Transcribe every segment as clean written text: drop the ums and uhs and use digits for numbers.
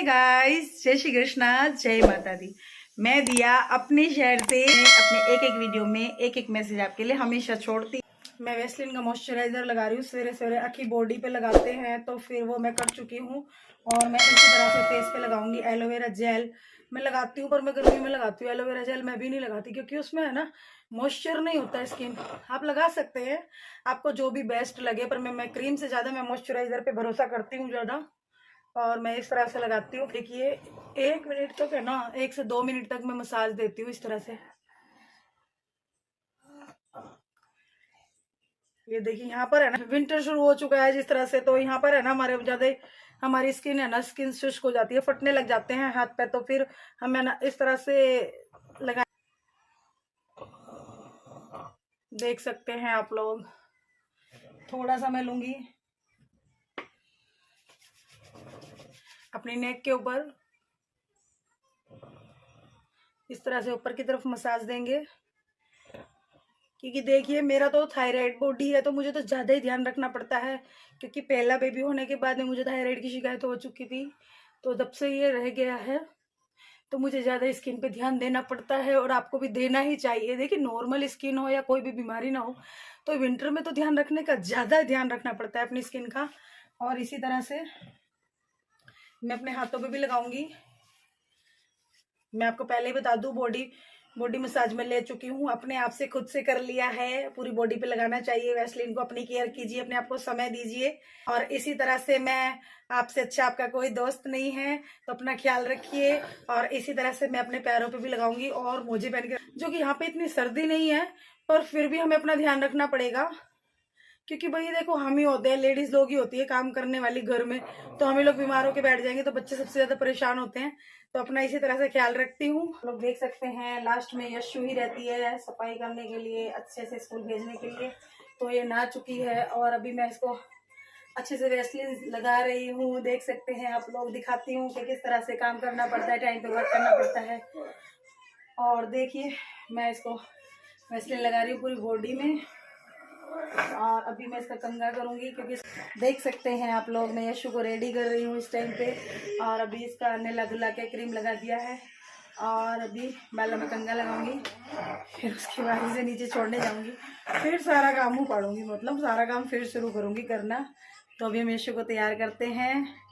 Guys, जय श्री कृष्णा, जय माता दी। मैं दिया अपने शहर से अपने एक एक वीडियो में एक एक मैसेज आपके लिए हमेशा छोड़ती। मैं वैसलीन का मॉइस्चराइजर लगा रही हूँ। सवेरे सवेरे आखी बॉडी पे लगाते हैं तो फिर वो मैं कर चुकी हूँ और मैं इसी तरह से फेस पे लगाऊंगी। एलोवेरा जेल मैं लगाती हूँ, पर मैं गर्मी में लगाती हूँ। एलोवेरा जेल मैं भी नहीं लगाती क्योंकि उसमें है ना मॉइस्चर नहीं होता है। स्किन आप लगा सकते हैं, आपको जो भी बेस्ट लगे, पर मैं क्रीम से ज़्यादा मैं मॉइस्चराइजर पे भरोसा करती हूँ ज़्यादा। और मैं इस तरह से लगाती हूँ। देखिए 1 मिनट तक है ना, 1 से 2 मिनट तक मैं मसाज देती हूँ इस तरह से। ये देखिए यहाँ पर है ना, विंटर शुरू हो चुका है जिस तरह से, तो यहाँ पर है ना हमारे ज्यादा हमारी स्किन है ना, स्किन शुष्क हो जाती है, फटने लग जाते हैं हाथ पे। तो फिर हमें ना इस तरह से लगा, देख सकते हैं आप लोग। थोड़ा सा मैं लूंगी अपनी नेक के ऊपर, इस तरह से ऊपर की तरफ मसाज देंगे। क्योंकि देखिए मेरा तो थायराइड बॉडी है तो मुझे तो ज़्यादा ही ध्यान रखना पड़ता है, क्योंकि पहला बेबी होने के बाद में मुझे थायराइड की शिकायत हो चुकी थी। तो जब से ये रह गया है तो मुझे ज़्यादा स्किन पे ध्यान देना पड़ता है, और आपको भी देना ही चाहिए। देखिए नॉर्मल स्किन हो या कोई भी बीमारी ना हो, तो विंटर में तो ध्यान रखने का, ज़्यादा ध्यान रखना पड़ता है अपनी स्किन का। और इसी तरह से मैं अपने हाथों पे भी लगाऊंगी। मैं आपको पहले ही बता दूं, बॉडी बॉडी मसाज में ले चुकी हूँ, अपने आप से खुद से कर लिया है। पूरी बॉडी पे लगाना चाहिए वैसलीन को। अपनी केयर कीजिए, अपने आप को समय दीजिए। और इसी तरह से मैं आपसे अच्छा आपका कोई दोस्त नहीं है, तो अपना ख्याल रखिए। और इसी तरह से मैं अपने पैरों पे भी लगाऊंगी और मोजे पहन के, जो कि यहाँ पे इतनी सर्दी नहीं है, पर फिर भी हमें अपना ध्यान रखना पड़ेगा। क्योंकि भाई देखो, हम ही होते हैं, लेडीज लोग ही होती है काम करने वाली घर में, तो हम ही लोग बीमार होकर बैठ जाएंगे तो बच्चे सबसे ज्यादा परेशान होते हैं। तो अपना इसी तरह से ख्याल रखती हूँ। लोग देख सकते हैं लास्ट में यशु ही रहती है सफाई करने के लिए, अच्छे से स्कूल भेजने के लिए। तो ये नहा चुकी है और अभी मैं इसको अच्छे से वैसलीन लगा रही हूँ। देख सकते हैं आप लोग, दिखाती हूँ कि किस तरह से काम करना पड़ता है, टाइम पे वर्क करना पड़ता है। और देखिए मैं इसको वैसलीन लगा रही हूँ पूरी बॉडी में, और अभी मैं इसका कंघा करूंगी। क्योंकि देख सकते हैं आप लोग, मैं यशु को रेडी कर रही हूँ इस टाइम पे, और अभी इसका नेला धुला के क्रीम लगा दिया है, और अभी बालों में कंघा लगाऊंगी। फिर उसके बाद इसे नीचे छोड़ने जाऊंगी, फिर सारा काम उपाड़ूंगी, मतलब सारा काम फिर शुरू करूंगी करना। तो अभी हम यशु को तैयार करते हैं।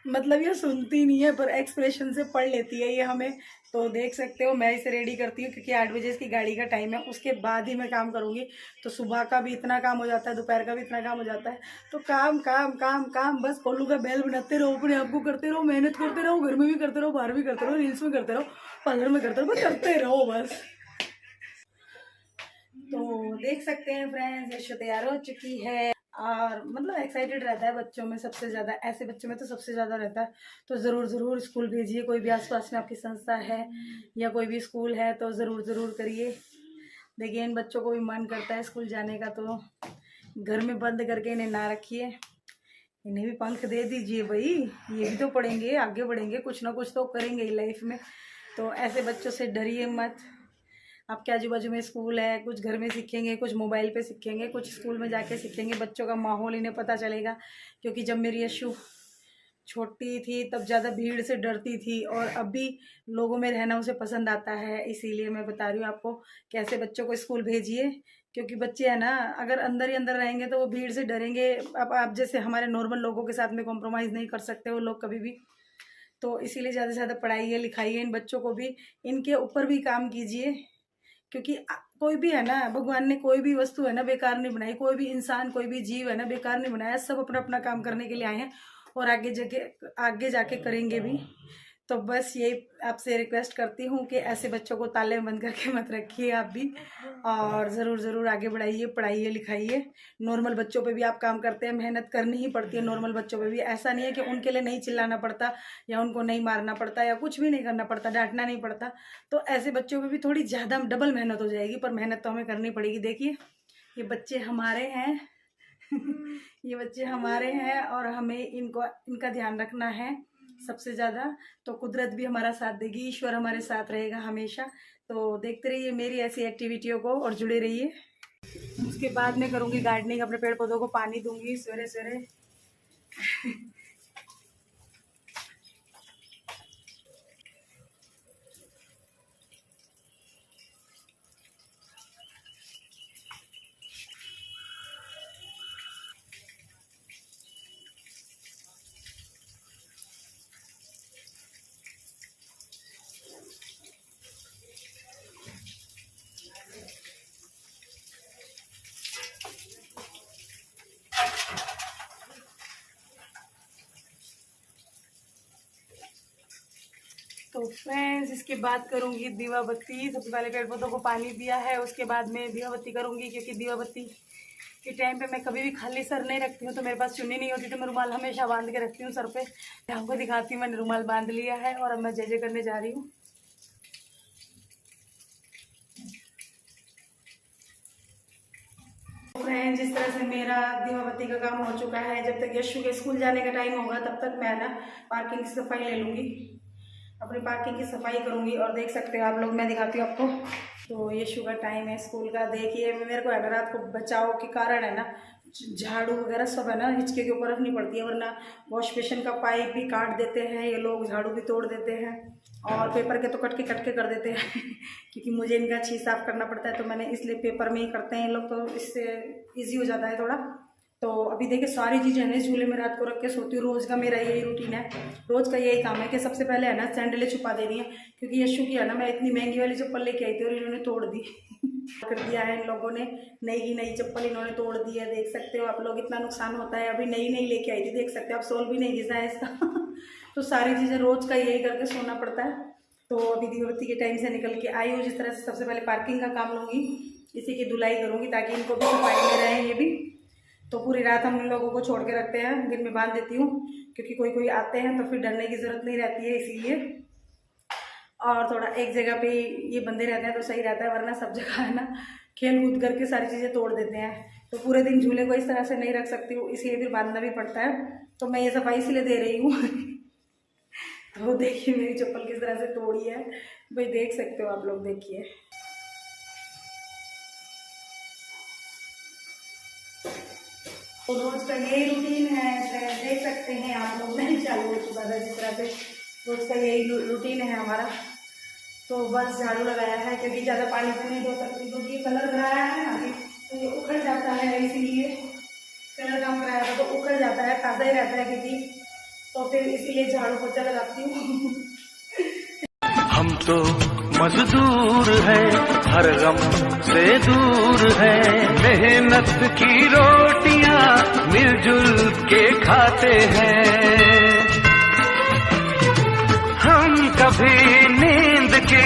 मतलब ये सुनती नहीं है पर एक्सप्रेशन से पढ़ लेती है ये हमें। तो देख सकते हो मैं इसे रेडी करती हूँ, क्योंकि 8 बजे इसकी गाड़ी का टाइम है, उसके बाद ही मैं काम करूँगी। तो सुबह का भी इतना काम हो जाता है, दोपहर का भी इतना काम हो जाता है। तो काम काम काम काम, बस कोल्लू का बैल बनाते रहो, अपने आप को करते रहो, मेहनत करते रहो, घर में भी करते रहो, बाहर भी करते रहो, रील्स में करते रहो, पार्लर में करते रहो, बस करते रहो बस। तो देख सकते हैं फ्रेंड्स, यशु तैयार हो चुकी है। और मतलब एक्साइटेड रहता है बच्चों में सबसे ज़्यादा, ऐसे बच्चों में तो सबसे ज़्यादा रहता है। तो ज़रूर ज़रूर स्कूल भेजिए। कोई भी आसपास में आपकी संस्था है या कोई भी स्कूल है तो ज़रूर ज़रूर करिए। देखिए इन बच्चों को भी मन करता है स्कूल जाने का, तो घर में बंद करके इन्हें ना रखिए, इन्हें भी पंख दे दीजिए भाई। ये भी तो पढ़ेंगे, आगे बढ़ेंगे, कुछ ना कुछ तो करेंगे ही लाइफ में। तो ऐसे बच्चों से डरिए मत। आपके आजू बाजू में स्कूल है, कुछ घर में सीखेंगे, कुछ मोबाइल पे सीखेंगे, कुछ स्कूल में जाके सीखेंगे। बच्चों का माहौल इन्हें पता चलेगा। क्योंकि जब मेरी यशु छोटी थी तब ज़्यादा भीड़ से डरती थी, और अभी लोगों में रहना उसे पसंद आता है। इसीलिए मैं बता रही हूँ आपको, कैसे बच्चों को स्कूल भेजिए। क्योंकि बच्चे हैं ना, अगर अंदर ही अंदर रहेंगे तो वो भीड़ से डरेंगे। अब आप जैसे हमारे नॉर्मल लोगों के साथ में कॉम्प्रोमाइज़ नहीं कर सकते वो लोग कभी भी। तो इसीलिए ज़्यादा से ज़्यादा पढ़ाइए लिखाइए इन बच्चों को भी, इनके ऊपर भी काम कीजिए। क्योंकि कोई भी है ना, भगवान ने कोई भी वस्तु है ना बेकार नहीं बनाई, कोई भी इंसान, कोई भी जीव है ना बेकार नहीं बनाया। सब अपना अपना काम करने के लिए आए हैं, और आगे जाके करेंगे भी। तो बस यही आपसे रिक्वेस्ट करती हूँ कि ऐसे बच्चों को ताले में बंद करके मत रखिए आप भी, और ज़रूर ज़रूर आगे बढ़ाइए, पढ़ाइए लिखाइए। नॉर्मल बच्चों पे भी आप काम करते हैं, मेहनत करनी ही पड़ती है नॉर्मल बच्चों पे भी। ऐसा नहीं है कि उनके लिए नहीं चिल्लाना पड़ता, या उनको नहीं मारना पड़ता, या कुछ भी नहीं करना पड़ता, डांटना नहीं पड़ता। तो ऐसे बच्चों पे भी थोड़ी ज़्यादा डबल मेहनत हो जाएगी, पर मेहनत तो हमें करनी पड़ेगी। देखिए ये बच्चे हमारे हैं। ये बच्चे हमारे हैं और हमें इनका ध्यान रखना है सबसे ज़्यादा। तो कुदरत भी हमारा साथ देगी, ईश्वर हमारे साथ रहेगा हमेशा। तो देखते रहिए मेरी ऐसी एक्टिविटियों को और जुड़े रहिए। उसके बाद में करूँगी गार्डनिंग, अपने पेड़ पौधों को पानी दूंगी सवेरे सवेरे। फ्रेंड्स इसके बाद करूँगी दीवा बत्ती। सबसे पहले पेड़ पौधों को पानी दिया है, उसके बाद में दीवा बत्ती करूँगी, क्योंकि दीवा बत्ती के टाइम पे मैं कभी भी खाली सर नहीं रखती हूँ। तो मेरे पास चुन्नी नहीं होती तो मैं रुमाल हमेशा बांध के रखती हूँ सर पे। आपको दिखाती हूँ, मैंने रुमाल बांध लिया है और अब मैं जय जय करने जा रही हूँ। फ्रेंड्स जिस तरह से मेरा दीवा बत्ती का काम हो चुका है, जब तक यशु के स्कूल जाने का टाइम होगा तब तक मैं ना पार्किंग की सफाई ले लूँगी, अपनी पार्किंग की सफाई करूँगी। और देख सकते हो आप लोग, मैं दिखाती हूँ आपको। तो यशु का टाइम है स्कूल का। देखिए मेरे को अगर आपको बचाव के कारण है ना झाड़ू वगैरह सब है ना हिचके के ऊपर रखनी पड़ती है, वरना वॉश बेसिन का पाइप भी काट देते हैं ये लोग, झाड़ू भी तोड़ देते हैं और पेपर के तो कट के कर देते हैं क्योंकि मुझे इनका छी साफ करना पड़ता है, तो मैंने इसलिए पेपर में ही करते हैं ये लोग, तो इससे ईजी हो जाता है थोड़ा। तो अभी देखिए सारी चीज़ें हैं झूले में रात को रख के सोती हूँ। रोज़ का मेरा यही रूटीन है, रोज़ का यही काम है कि सबसे पहले है ना सैंडलें छुपा देनी है, क्योंकि यशु की है ना मैं इतनी महंगी वाली चप्पल लेके आई थी और इन्होंने तोड़ दी कर दिया है इन लोगों ने। नई की नई चप्पल इन्होंने तोड़ दी है, देख सकते हो आप लोग, इतना नुकसान होता है। अभी नई लेके आई थी, देख सकते हो आप, सोल भी नहीं घिसा है इसका तो सारी चीज़ें रोज़ का यही करके सोना पड़ता है। तो अभी दीवाबत्ती के टाइम से निकल के आई हूँ। जिस तरह से सबसे पहले पार्किंग का काम लूँगी, इसी की धुलाई करूँगी ताकि इनको भी सफाई में रहे ये भी। तो पूरी रात हम इन लोगों को छोड़ के रखते हैं, दिन में बांध देती हूँ क्योंकि कोई आते हैं तो फिर डरने की ज़रूरत नहीं रहती है, इसीलिए। और थोड़ा एक जगह पे ये बंदे रहते हैं तो सही रहता है, वरना सब जगह है ना खेल कूद करके सारी चीज़ें तोड़ देते हैं। तो पूरे दिन झूले को इस तरह से नहीं रख सकती हूँ, इसलिए फिर बांधना भी पड़ता है। तो मैं ये सफाई इसलिए दे रही हूँ तो देखिए मेरी चप्पल किस तरह से तोड़ी है भाई, देख सकते हो आप लोग, देखिए। तो रोज का यही रूटीन है, देख सकते हैं आप लोग, नहीं चालू हो चुका था जिस तरह से रोज का यही रूटीन है हमारा। तो बस झाड़ू लगाया है क्योंकि ज़्यादा पानी से नहीं धो सकती, क्योंकि ये कलर कराया है ना अभी, तो ये उखड़ जाता है, इसीलिए कलर काम कराया था तो उखड़ जाता है, ताज़ा ही रहता है क्योंकि, तो फिर इसीलिए झाड़ू पोछा लगाती हूँ हम तो मजदूर है, हर गम से दूर है, मेहनत की रोटियां मिलजुल के खाते हैं। हम कभी नींद की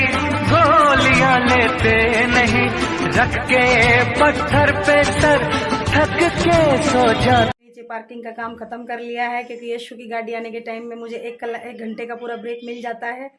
गोलियां लेते नहीं, रख के पत्थर पे सर थक के सो जाते। पार्किंग का काम खत्म कर लिया है क्योंकि यशु की गाड़ी आने के टाइम में मुझे 1 घंटे का पूरा ब्रेक मिल जाता है।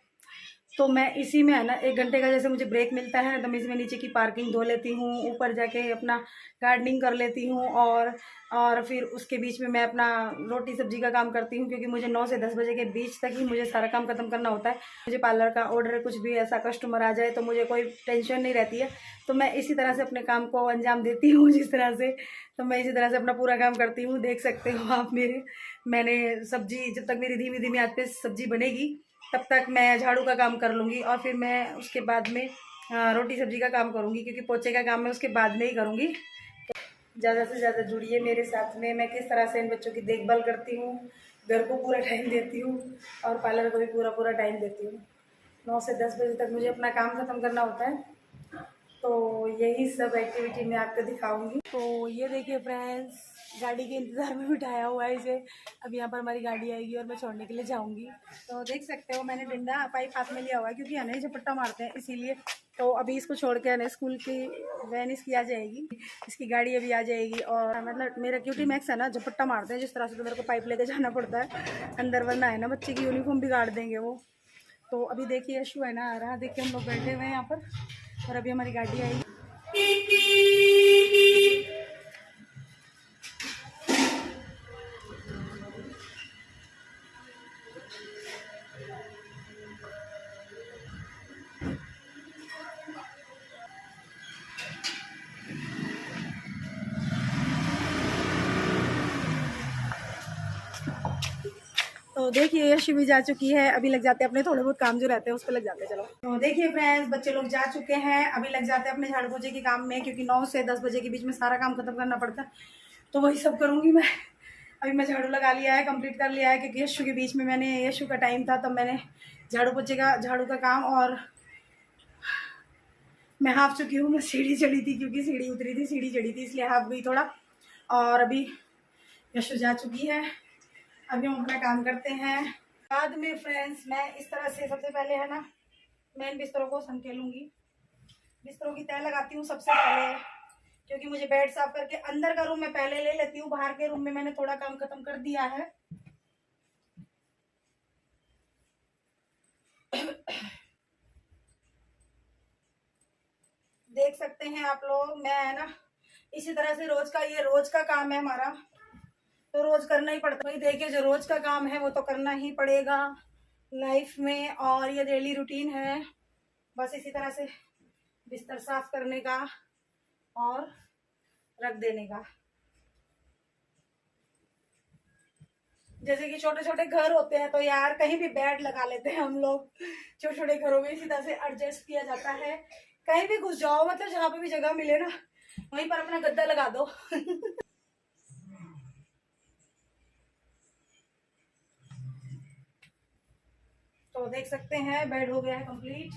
तो मैं इसी में है ना 1 घंटे का जैसे मुझे ब्रेक मिलता है तो मैं इसमें नीचे की पार्किंग धो लेती हूँ, ऊपर जाके अपना गार्डनिंग कर लेती हूँ और फिर उसके बीच में मैं अपना रोटी सब्जी का काम करती हूँ, क्योंकि मुझे 9 से 10 बजे के बीच तक ही मुझे सारा काम खत्म करना होता है। मुझे पार्लर का ऑर्डर कुछ भी ऐसा कस्टमर आ जाए तो मुझे कोई टेंशन नहीं रहती है, तो मैं इसी तरह से अपने काम को अंजाम देती हूँ जिस तरह से। तो मैं इसी तरह से अपना पूरा काम करती हूँ, देख सकते हो आप मैंने सब्जी, जब तक मेरी धीमी धीमी आंच पे सब्जी बनेगी तब तक मैं झाड़ू का काम कर लूँगी और फिर मैं उसके बाद में रोटी सब्जी का काम करूँगी, क्योंकि पोछे का काम मैं उसके बाद में ही करूँगी। तो ज़्यादा से ज़्यादा जुड़िए मेरे साथ में, मैं किस तरह से इन बच्चों की देखभाल करती हूँ, घर को पूरा टाइम देती हूँ और पार्लर को भी पूरा टाइम देती हूँ। 9 से 10 बजे तक मुझे अपना काम ख़त्म करना होता है, तो यही सब एक्टिविटी मैं आपको दिखाऊंगी। तो ये देखिए फ्रेंड्स, गाड़ी के इंतज़ार में बिठाया हुआ है इसे, अब यहाँ पर हमारी गाड़ी आएगी और मैं छोड़ने के लिए जाऊंगी। तो देख सकते हो मैंने डंडा पाइप हाथ में लिया हुआ है क्योंकि है ना झपट्टा मारते हैं इसीलिए। तो अभी इसको छोड़ के है ना स्कूल की वैन इसकी आ जाएगी, इसकी गाड़ी अभी आ जाएगी। और मतलब मेरा क्यूटी मैक्स है ना झपट्टा मारते हैं जिस तरह से, तो मेरे को पाइप लेके जाना पड़ता है अंदर, वरना है ना बच्चे की यूनिफॉर्म बिगाड़ देंगे वो। तो अभी देखिए यशु है ना आ रहा, देखिए हम लोग बैठे हुए हैं यहाँ पर और अभी हमारी गाड़ी आएगी। तो देखिए यशु भी जा चुकी है, अभी लग जाते हैं अपने थोड़े बहुत काम जो रहते हैं उस पर लग जाते हैं। चलो तो देखिए फ्रेंड्स, बच्चे लोग जा चुके हैं, अभी लग जाते हैं अपने झाड़ू पोछे के काम में, क्योंकि 9 से 10 बजे के बीच में सारा काम खत्म करना पड़ता है। तो वही सब करूँगी मैं। अभी मैं झाड़ू लगा लिया है, कंप्लीट कर लिया है, क्योंकि यशु के बीच में मैंने, यशु का टाइम था तब मैंने झाड़ू का काम, और मैं हाफ चुकी हूँ। मैं सीढ़ी चढ़ी थी क्योंकि सीढ़ी उतरी थी, सीढ़ी चढ़ी थी इसलिए हाफ गई थोड़ा। और अभी यशु जा चुकी है, अभी हम अपना काम करते हैं। बाद में फ्रेंड्स मैं इस तरह से सबसे पहले है ना, मैं इन बिस्तरों को संकेलूंगी। बिस्तरों की तय लगाती हूँ सबसे पहले, क्योंकि मुझे बेड साफ करके अंदर का रूम मैं पहले ले लेती हूँ। बाहर के रूम में मैंने थोड़ा काम खत्म कर दिया है। देख सकते हैं आप लोग, मैं है ना इसी तरह से रोज का, ये रोज का काम है हमारा, तो रोज करना ही पड़ता है। भाई देखिए, जो रोज का काम है वो तो करना ही पड़ेगा लाइफ में, और ये डेली रूटीन है। बस इसी तरह से बिस्तर साफ करने का और रख देने का। जैसे कि छोटे छोटे घर होते हैं तो यार कहीं भी बेड लगा लेते हैं हम लोग। छोटे छोटे घरों में इसी तरह से एडजस्ट किया जाता है। कहीं भी घुस जाओ, मतलब जहां पे भी जगह मिले ना, वहीं पर अपना गद्दा लगा दो। तो देख सकते हैं बेड हो गया है कंप्लीट।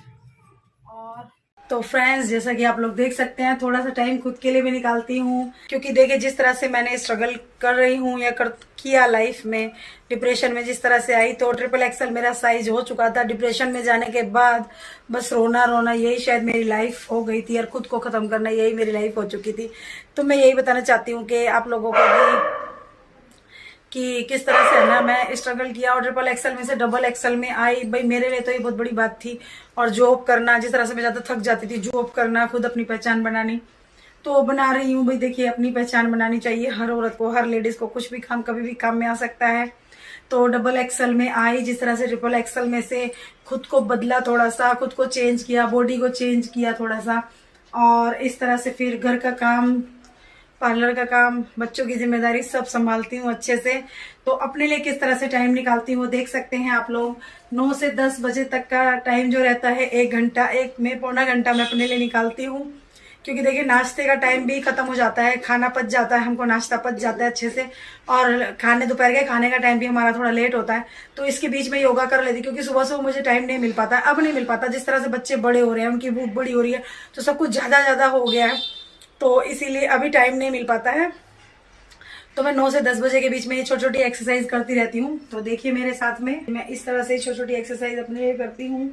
और तो फ्रेंड्स, जैसा कि आप लोग देख सकते हैं, थोड़ा सा टाइम खुद के लिए भी निकालती हूँ, क्योंकि देखिए जिस तरह से मैंने स्ट्रगल कर रही हूँ या किया लाइफ में, डिप्रेशन में जिस तरह से आई, तो XXL मेरा साइज हो चुका था। डिप्रेशन में जाने के बाद बस रोना रोना, यही शायद मेरी लाइफ हो गई थी, और खुद को खत्म करना, यही मेरी लाइफ हो चुकी थी। तो मैं यही बताना चाहती हूँ कि आप लोगों को भी कि किस तरह से है ना मैं स्ट्रगल किया और XXL में से XXL में आई। भाई मेरे लिए तो ये बहुत बड़ी बात थी। और जॉब करना, जिस तरह से मैं ज्यादा थक जाती थी, जॉब करना, खुद अपनी पहचान बनानी, तो बना रही हूँ। भाई देखिए, अपनी पहचान बनानी चाहिए हर औरत को, हर लेडीज को। कुछ भी काम कभी भी काम में आ सकता है। तो XXL में आई, जिस तरह से XXL में से खुद को बदला, थोड़ा सा खुद को चेंज किया, बॉडी को चेंज किया थोड़ा सा, और इस तरह से फिर घर का काम, पार्लर का काम, बच्चों की जिम्मेदारी सब संभालती हूँ अच्छे से। तो अपने लिए किस तरह से टाइम निकालती हूँ देख सकते हैं आप लोग। 9 से 10 बजे तक का टाइम जो रहता है, 1 घंटा, पौना घंटा मैं अपने लिए निकालती हूँ। क्योंकि देखिए नाश्ते का टाइम भी खत्म हो जाता है, खाना पच जाता है, हमको नाश्ता पच जाता है अच्छे से, और दोपहर के खाने का टाइम भी हमारा थोड़ा लेट होता है। तो इसके बीच में योगा कर लेती, क्योंकि सुबह सुबह मुझे टाइम नहीं मिल पाता, अब नहीं मिल पाता। जिस तरह से बच्चे बड़े हो रहे हैं, उनकी भूख बड़ी हो रही है, तो सब कुछ ज्यादा हो गया है, तो इसीलिए अभी टाइम नहीं मिल पाता है। तो मैं 9 से 10 बजे के बीच में ये छोटी छोटी एक्सरसाइज करती रहती हूँ। तो देखिए मेरे साथ में, मैं इस तरह से छोटी छोटी एक्सरसाइज अपने लिए करती हूँ।